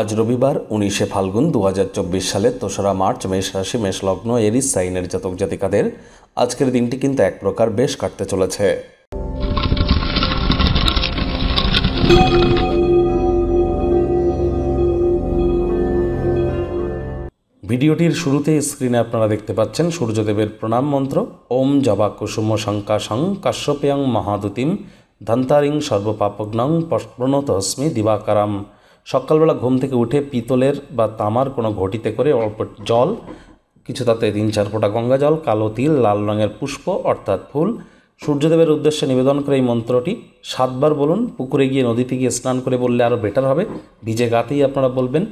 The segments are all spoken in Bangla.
আজ রবিবার 19শে ফাল্গুন 2024 সালের 3রা মার্চ মেষ রাশি মেষ লগ্ন এরিস সাইনের জাতক জাতিকাদের আজকের দিনটি কিন্তু এক প্রকার বেশ কাটতে চলেছে। ভিডিওটির শুরুতে স্ক্রিনে আপনারা দেখতে পাচ্ছেন সূর্যদেবের প্রণাম মন্ত্র ওম জবা কুসুম শঙ্কাশং কাশ্যপেয়ং মহাদুতিম ধন্তারিং সর্বপাপগ্নং প্রণতস্মি দিবাকারাম। সকালবেলা ঘুম থেকে উঠে পিতলের বা তামার কোনো ঘটিতে করে অল্প জল, কিছু তাতে 3-4 ফোঁটা গঙ্গা জল, কালো তিল, লাল রঙের পুষ্প অর্থাৎ ফুল সূর্যদেবের উদ্দেশ্যে নিবেদন করে এই মন্ত্রটি 7 বার বলুন। পুকুরে গিয়ে নদীতে গিয়ে স্নান করে বললে আরও বেটার হবে। ভিজে গাতেই আপনারা বলবেন,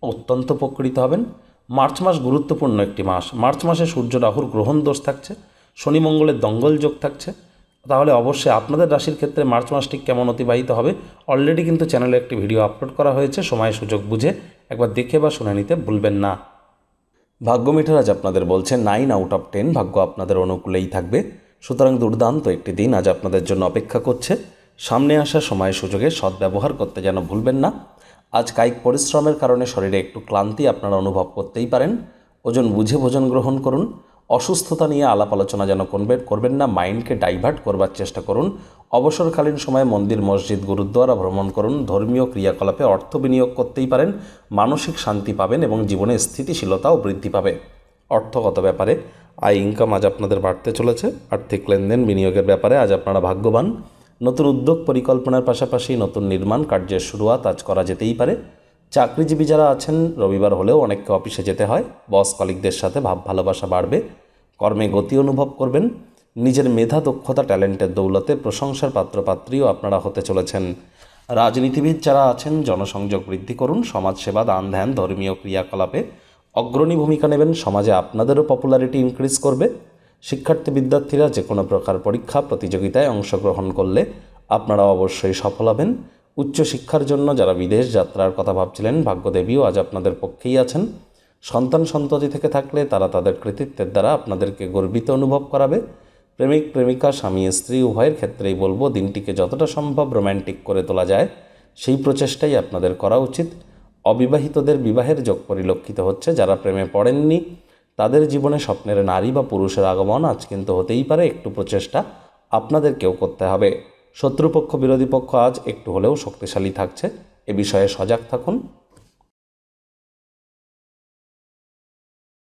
অত্যন্ত উপকৃত হবেন। মার্চ মাস গুরুত্বপূর্ণ একটি মাস। মার্চ মাসে সূর্য রাহুর গ্রহণ দোষ থাকছে, শনি মঙ্গলের দঙ্গল যোগ থাকছে। তাহলে অবশ্যই আপনাদের রাশির ক্ষেত্রে মার্চ মাসটি কেমন অতিবাহিত হবে অলরেডি কিন্তু চ্যানেলে একটি ভিডিও আপলোড করা হয়েছে, সময় সুযোগ বুঝে একবার দেখে বা শুনে নিতে ভুলবেন না। ভাগ্য মিটার আজ আপনাদের বলছে 9 আউট অফ 10 ভাগ্য আপনাদের অনুকূলেই থাকবে। সুতরাং দুর্দান্ত একটি দিন আজ আপনাদের জন্য অপেক্ষা করছে। সামনে আসা সময় সুযোগে সদ্ব্যবহার করতে যেন ভুলবেন না। আজ কায়িক পরিশ্রমের কারণে শরীরে একটু ক্লান্তি আপনারা অনুভব করতেই পারেন। ওজন বুঝে ভোজন গ্রহণ করুন। অসুস্থতা নিয়ে আলাপ আলোচনা যেন করবেন না, মাইন্ডকে ডাইভার্ট করবার চেষ্টা করুন। অবসরকালীন সময়ে মন্দির, মসজিদ, গুরুদ্বারা ভ্রমণ করুন। ধর্মীয় ক্রিয়াকলাপে অর্থ বিনিয়োগ করতেই পারেন। মানসিক শান্তি পাবেন এবং জীবনে স্থিতিশীলতাও বৃদ্ধি পাবে। অর্থগত ব্যাপারে আয় ইনকাম আজ আপনাদের বাড়তে চলেছে। আর্থিক লেনদেন বিনিয়োগের ব্যাপারে আজ আপনারা ভাগ্যবান। নতুন উদ্যোগ পরিকল্পনার পাশাপাশি নতুন নির্মাণ কার্যের শুরুয়াত আজ করা যেতেই পারে। চাকরিজীবী যারা আছেন রবিবার হলেও অনেককে অফিসে যেতে হয়। বস কলিগদের সাথে ভাব ভালোবাসা বাড়বে। কর্মে গতি অনুভব করবেন। নিজের মেধা, দক্ষতা, ট্যালেন্টের দৌলতে প্রশংসার পাত্রপাত্রীও আপনারা হতে চলেছেন। রাজনীতিবিদ যারা আছেন জনসংযোগ বৃদ্ধি করুন। সমাজসেবা, দান ধ্যান, ধর্মীয় ক্রিয়াকলাপে অগ্রণী ভূমিকা নেবেন। সমাজে আপনাদেরও পপুলারিটি ইনক্রিজ করবে। শিক্ষার্থী বিদ্যার্থীরা যে কোনো প্রকার পরীক্ষা প্রতিযোগিতায় অংশগ্রহণ করলে আপনারা অবশ্যই সফল হবেন। উচ্চশিক্ষার জন্য যারা বিদেশ যাত্রার কথা ভাবছিলেন ভাগ্যদেবীও আজ আপনাদের পক্ষেই আছেন। সন্তান সন্ততি থেকে থাকলে তারা তাদের কৃতিত্বের দ্বারা আপনাদেরকে গর্বিত অনুভব করাবে। প্রেমিক প্রেমিকা, স্বামী স্ত্রী উভয়ের ক্ষেত্রেই বলবো দিনটিকে যতটা সম্ভব রোম্যান্টিক করে তোলা যায় সেই প্রচেষ্টাই আপনাদের করা উচিত। অবিবাহিতদের বিবাহের যোগ পরিলক্ষিত হচ্ছে। যারা প্রেমে পড়েননি তাদের জীবনে স্বপ্নের নারী বা পুরুষের আগমন আজ কিন্তু হতেই পারে। একটু প্রচেষ্টা আপনাদেরকেও করতে হবে। শত্রুপক্ষ বিরোধী পক্ষ আজ একটু হলেও শক্তিশালী থাকছে। এ বিষয়ে সজাগ থাকুন।